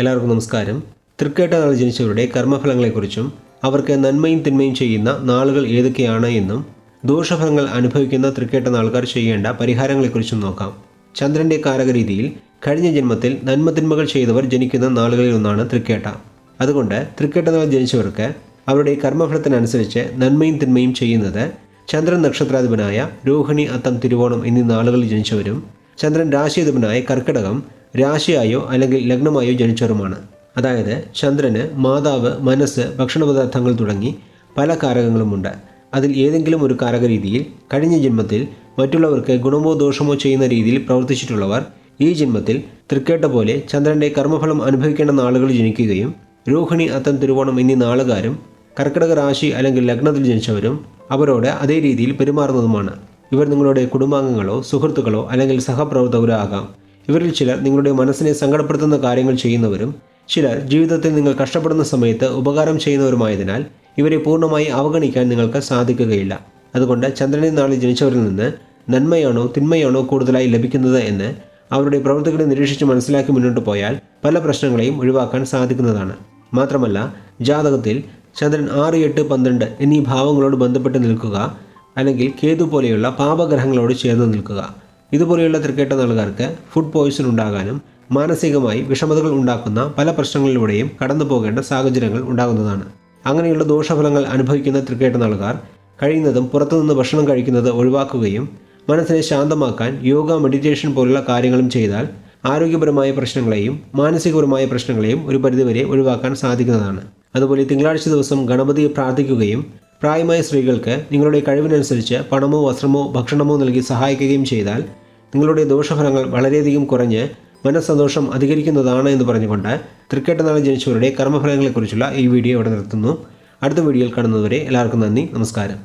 എല്ലാവർക്കും നമസ്കാരം. തൃക്കേട്ട നാൾ ജനിച്ചവരുടെ കർമ്മഫലങ്ങളെക്കുറിച്ചും അവർക്ക് നന്മയും തിന്മയും ചെയ്യുന്ന നാളുകൾ ഏതൊക്കെയാണ് എന്നും ദോഷഫലങ്ങൾ അനുഭവിക്കുന്ന തൃക്കേട്ട നാൾക്കാർ ചെയ്യേണ്ട പരിഹാരങ്ങളെക്കുറിച്ചും നോക്കാം. ചന്ദ്രൻ്റെ കാരകരീതിയിൽ കഴിഞ്ഞ ജന്മത്തിൽ നന്മതിന്മകൾ ചെയ്തവർ ജനിക്കുന്ന നാളുകളിൽ ഒന്നാണ് തൃക്കേട്ട. അതുകൊണ്ട് തൃക്കേട്ട നാൾ ജനിച്ചവർക്ക് അവരുടെ കർമ്മഫലത്തിനനുസരിച്ച് നന്മയും തിന്മയും ചെയ്യുന്നത് ചന്ദ്രൻ നക്ഷത്രാധിപനായ രോഹിണി, അത്തം, തിരുവോണം എന്നീ നാളുകളിൽ ജനിച്ചവരും ചന്ദ്രൻ രാശിയധിപനായ കർക്കിടകം രാശിയായോ അല്ലെങ്കിൽ ലഗ്നമായോ ജനിച്ചവരുമാണ്. അതായത് ചന്ദ്രന് മാതാവ്, മനസ്സ്, ഭക്ഷണപദാർത്ഥങ്ങൾ തുടങ്ങി പല കാരകങ്ങളുമുണ്ട്. അതിൽ ഏതെങ്കിലും ഒരു കാരകരീതിയിൽ കഴിഞ്ഞ ജന്മത്തിൽ മറ്റുള്ളവർക്ക് ഗുണമോ ദോഷമോ ചെയ്യുന്ന രീതിയിൽ പ്രവർത്തിച്ചിട്ടുള്ളവർ ഈ ജന്മത്തിൽ തൃക്കേട്ട പോലെ ചന്ദ്രൻ്റെ കർമ്മഫലം അനുഭവിക്കേണ്ട നാളുകൾ ജനിക്കുകയും രോഹിണി, അത്തം, തിരുവോണം എന്നീ നാളുകാരും കർക്കിടക രാശി അല്ലെങ്കിൽ ലഗ്നത്തിൽ ജനിച്ചവരും അവരോട് അതേ രീതിയിൽ പെരുമാറുന്നതുമാണ്. ഇവർ നിങ്ങളുടെ കുടുംബാംഗങ്ങളോ സുഹൃത്തുക്കളോ അല്ലെങ്കിൽ സഹപ്രവർത്തകരോ ആകാം. ഇവരിൽ ചിലർ നിങ്ങളുടെ മനസ്സിനെ സങ്കടപ്പെടുത്തുന്ന കാര്യങ്ങൾ ചെയ്യുന്നവരും ചിലർ ജീവിതത്തിൽ നിങ്ങൾ കഷ്ടപ്പെടുന്ന സമയത്ത് ഉപകാരം ചെയ്യുന്നവരുമായതിനാൽ ഇവരെ പൂർണ്ണമായി അവഗണിക്കാൻ നിങ്ങൾക്ക് സാധിക്കുകയില്ല. അതുകൊണ്ട് ചന്ദ്രനെ നാളിൽ ജനിച്ചവരിൽ നിന്ന് നന്മയാണോ തിന്മയാണോ കൂടുതലായി ലഭിക്കുന്നത് എന്ന് അവരുടെ പ്രവൃത്തികളെ നിരീക്ഷിച്ച് മനസ്സിലാക്കി മുന്നോട്ട് പോയാൽ പല പ്രശ്നങ്ങളെയും ഒഴിവാക്കാൻ സാധിക്കുന്നതാണ്. മാത്രമല്ല, ജാതകത്തിൽ ചന്ദ്രൻ 6, 8, 12 എന്നീ ഭാവങ്ങളോട് ബന്ധപ്പെട്ട് നിൽക്കുക അല്ലെങ്കിൽ കേതു പോലെയുള്ള പാപഗ്രഹങ്ങളോട് ചേർന്ന് നിൽക്കുക, ഇതുപോലെയുള്ള തൃക്കേട്ട നാളുകാർക്ക് ഫുഡ് പോയ്സൺ ഉണ്ടാകാനും മാനസികമായി വിഷമതകൾ ഉണ്ടാക്കുന്ന പല പ്രശ്നങ്ങളിലൂടെയും കടന്നു പോകേണ്ട സാഹചര്യങ്ങൾ ഉണ്ടാകുന്നതാണ്. അങ്ങനെയുള്ള ദോഷഫലങ്ങൾ അനുഭവിക്കുന്ന തൃക്കേട്ട നാളുകാർ കഴിയുന്നതും പുറത്തുനിന്ന് ഭക്ഷണം കഴിക്കുന്നത് ഒഴിവാക്കുകയും മനസ്സിനെ ശാന്തമാക്കാൻ യോഗ, മെഡിറ്റേഷൻ പോലുള്ള കാര്യങ്ങളും ചെയ്താൽ ആരോഗ്യപരമായ പ്രശ്നങ്ങളെയും മാനസികപരമായ പ്രശ്നങ്ങളെയും ഒരു പരിധിവരെ ഒഴിവാക്കാൻ സാധിക്കുന്നതാണ്. അതുപോലെ തിങ്കളാഴ്ച ദിവസം ഗണപതിയെ പ്രാർത്ഥിക്കുകയും പ്രായമായ സ്ത്രീകൾക്ക് നിങ്ങളുടെ കഴിവിനനുസരിച്ച് പണമോ വസ്ത്രമോ ഭക്ഷണമോ നൽകി സഹായിക്കുകയും ചെയ്താൽ നിങ്ങളുടെ ദോഷഫലങ്ങൾ വളരെയധികം കുറഞ്ഞ് മനസ്സന്തോഷം അധികരിക്കുന്നതാണ് എന്ന് പറഞ്ഞുകൊണ്ട് തൃക്കേട്ട നാളിൽ ജനിച്ചവരുടെ കർമ്മഫലങ്ങളെക്കുറിച്ചുള്ള ഈ വീഡിയോ ഇവിടെ നിർത്തുന്നു. അടുത്ത വീഡിയോയിൽ കാണുന്നതുവരെ എല്ലാവർക്കും നന്ദി, നമസ്കാരം.